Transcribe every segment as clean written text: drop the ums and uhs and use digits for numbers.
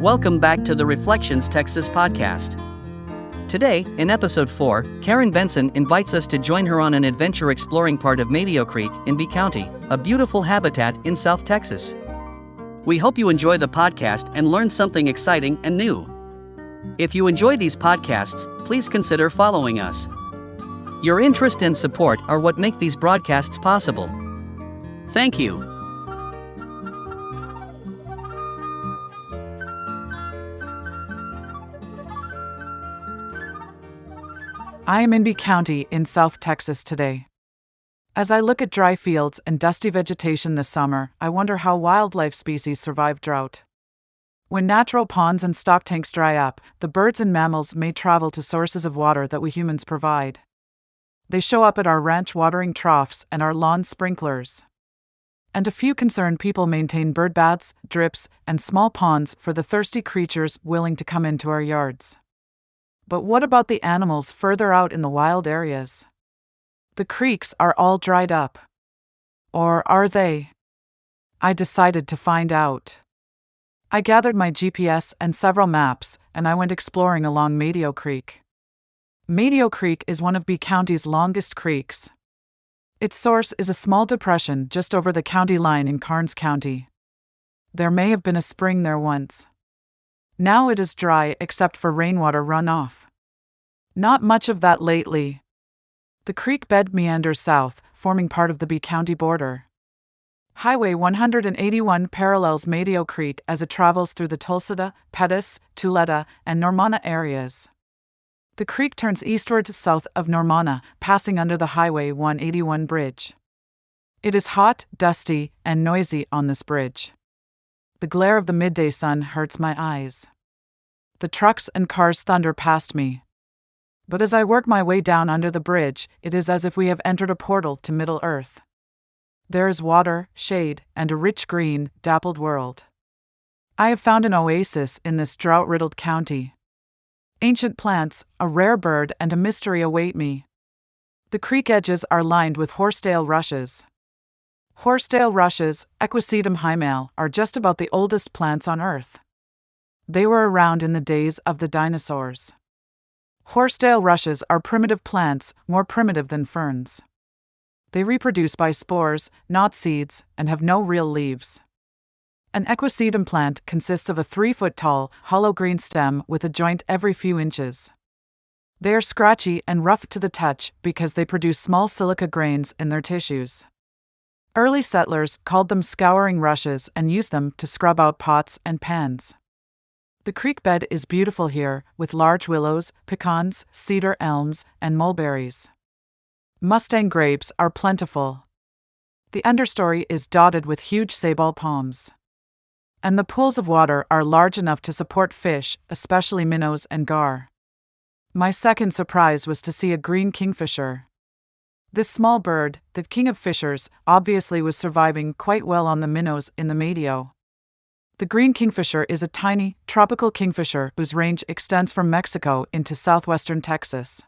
Welcome back to the Reflections Texas podcast. Today, in episode 4, Karen Benson invites us to join her on an adventure exploring part of Medio Creek in B County, a beautiful habitat in South Texas. We hope you enjoy the podcast and learn something exciting and new. If you enjoy these podcasts, please consider following us. Your interest and support are what make these broadcasts possible. Thank you. I am in B County in South Texas today. As I look at dry fields and dusty vegetation this summer, I wonder how wildlife species survive drought. When natural ponds and stock tanks dry up, the birds and mammals may travel to sources of water that we humans provide. They show up at our ranch watering troughs and our lawn sprinklers. And a few concerned people maintain bird baths, drips, and small ponds for the thirsty creatures willing to come into our yards. But what about the animals further out in the wild areas? The creeks are all dried up. Or are they? I decided to find out. I gathered my GPS and several maps, and I went exploring along Medio Creek. Medio Creek is one of B County's longest creeks. Its source is a small depression just over the county line in Karnes County. There may have been a spring there once. Now it is dry except for rainwater runoff. Not much of that lately. The creek bed meanders south, forming part of the B County border. Highway 181 parallels Medio Creek as it travels through the Tulsa, Pettis, Tuleta, and Normanna areas. The creek turns eastward to south of Normanna, passing under the Highway 181 bridge. It is hot, dusty, and noisy on this bridge. The glare of the midday sun hurts my eyes. The trucks and cars thunder past me. But as I work my way down under the bridge, it is as if we have entered a portal to Middle Earth. There is water, shade, and a rich green, dappled world. I have found an oasis in this drought-riddled county. Ancient plants, a rare bird, and a mystery await me. The creek edges are lined with horsetail rushes. Horsetail rushes, Equisetum hyemale, are just about the oldest plants on Earth. They were around in the days of the dinosaurs. Horsetail rushes are primitive plants, more primitive than ferns. They reproduce by spores, not seeds, and have no real leaves. An equisetum plant consists of a 3-foot-tall, hollow green stem with a joint every few inches. They are scratchy and rough to the touch because they produce small silica grains in their tissues. Early settlers called them scouring rushes and used them to scrub out pots and pans. The creek bed is beautiful here, with large willows, pecans, cedar elms, and mulberries. Mustang grapes are plentiful. The understory is dotted with huge sabal palms. And the pools of water are large enough to support fish, especially minnows and gar. My second surprise was to see a green kingfisher. This small bird, the king of fishers, obviously was surviving quite well on the minnows in the Medio. The green kingfisher is a tiny, tropical kingfisher whose range extends from Mexico into southwestern Texas.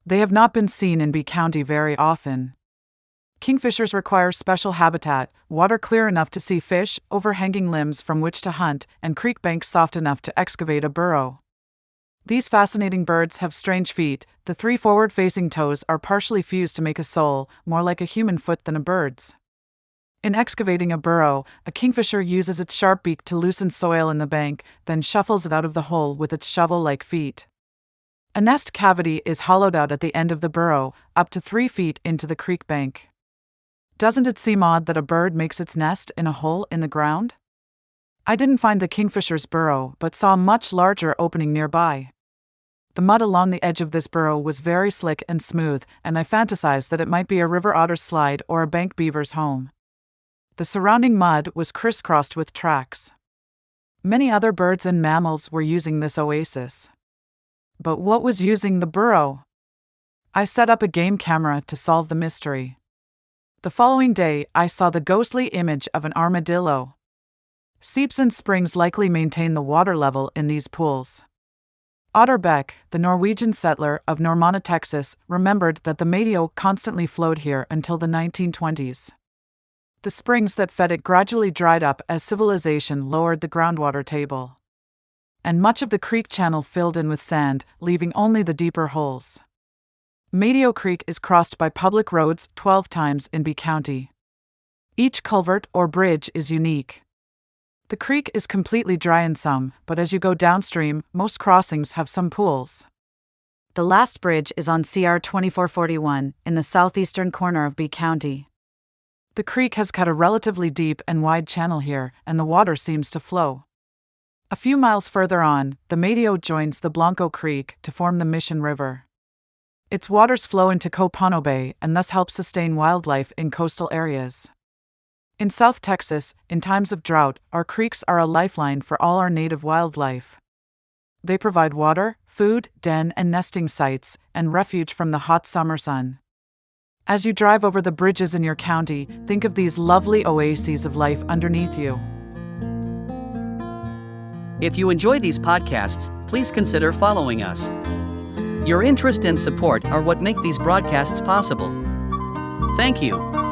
They have not been seen in B County very often. Kingfishers require special habitat, water clear enough to see fish, overhanging limbs from which to hunt, and creek banks soft enough to excavate a burrow. These fascinating birds have strange feet. The 3 forward-facing toes are partially fused to make a sole, more like a human foot than a bird's. In excavating a burrow, a kingfisher uses its sharp beak to loosen soil in the bank, then shuffles it out of the hole with its shovel-like feet. A nest cavity is hollowed out at the end of the burrow, up to 3 feet into the creek bank. Doesn't it seem odd that a bird makes its nest in a hole in the ground? I didn't find the kingfisher's burrow, but saw a much larger opening nearby. The mud along the edge of this burrow was very slick and smooth, and I fantasized that it might be a river otter's slide or a bank beaver's home. The surrounding mud was crisscrossed with tracks. Many other birds and mammals were using this oasis. But what was using the burrow? I set up a game camera to solve the mystery. The following day, I saw the ghostly image of an armadillo. Seeps and springs likely maintain the water level in these pools. Otto Beck, the Norwegian settler of Normanna, Texas, remembered that the Medio constantly flowed here until the 1920s. The springs that fed it gradually dried up as civilization lowered the groundwater table. and much of the creek channel filled in with sand, leaving only the deeper holes. Medio Creek is crossed by public roads 12 times in B County. Each culvert or bridge is unique. The creek is completely dry in some, but as you go downstream, most crossings have some pools. The last bridge is on CR 2441 in the southeastern corner of B County. The creek has cut a relatively deep and wide channel here, and the water seems to flow. A few miles further on, the Medio joins the Blanco Creek to form the Mission River. Its waters flow into Copano Bay and thus help sustain wildlife in coastal areas. In South Texas, in times of drought, our creeks are a lifeline for all our native wildlife. They provide water, food, den and nesting sites, and refuge from the hot summer sun. As you drive over the bridges in your county, think of these lovely oases of life underneath you. If you enjoy these podcasts, please consider following us. Your interest and support are what make these broadcasts possible. Thank you.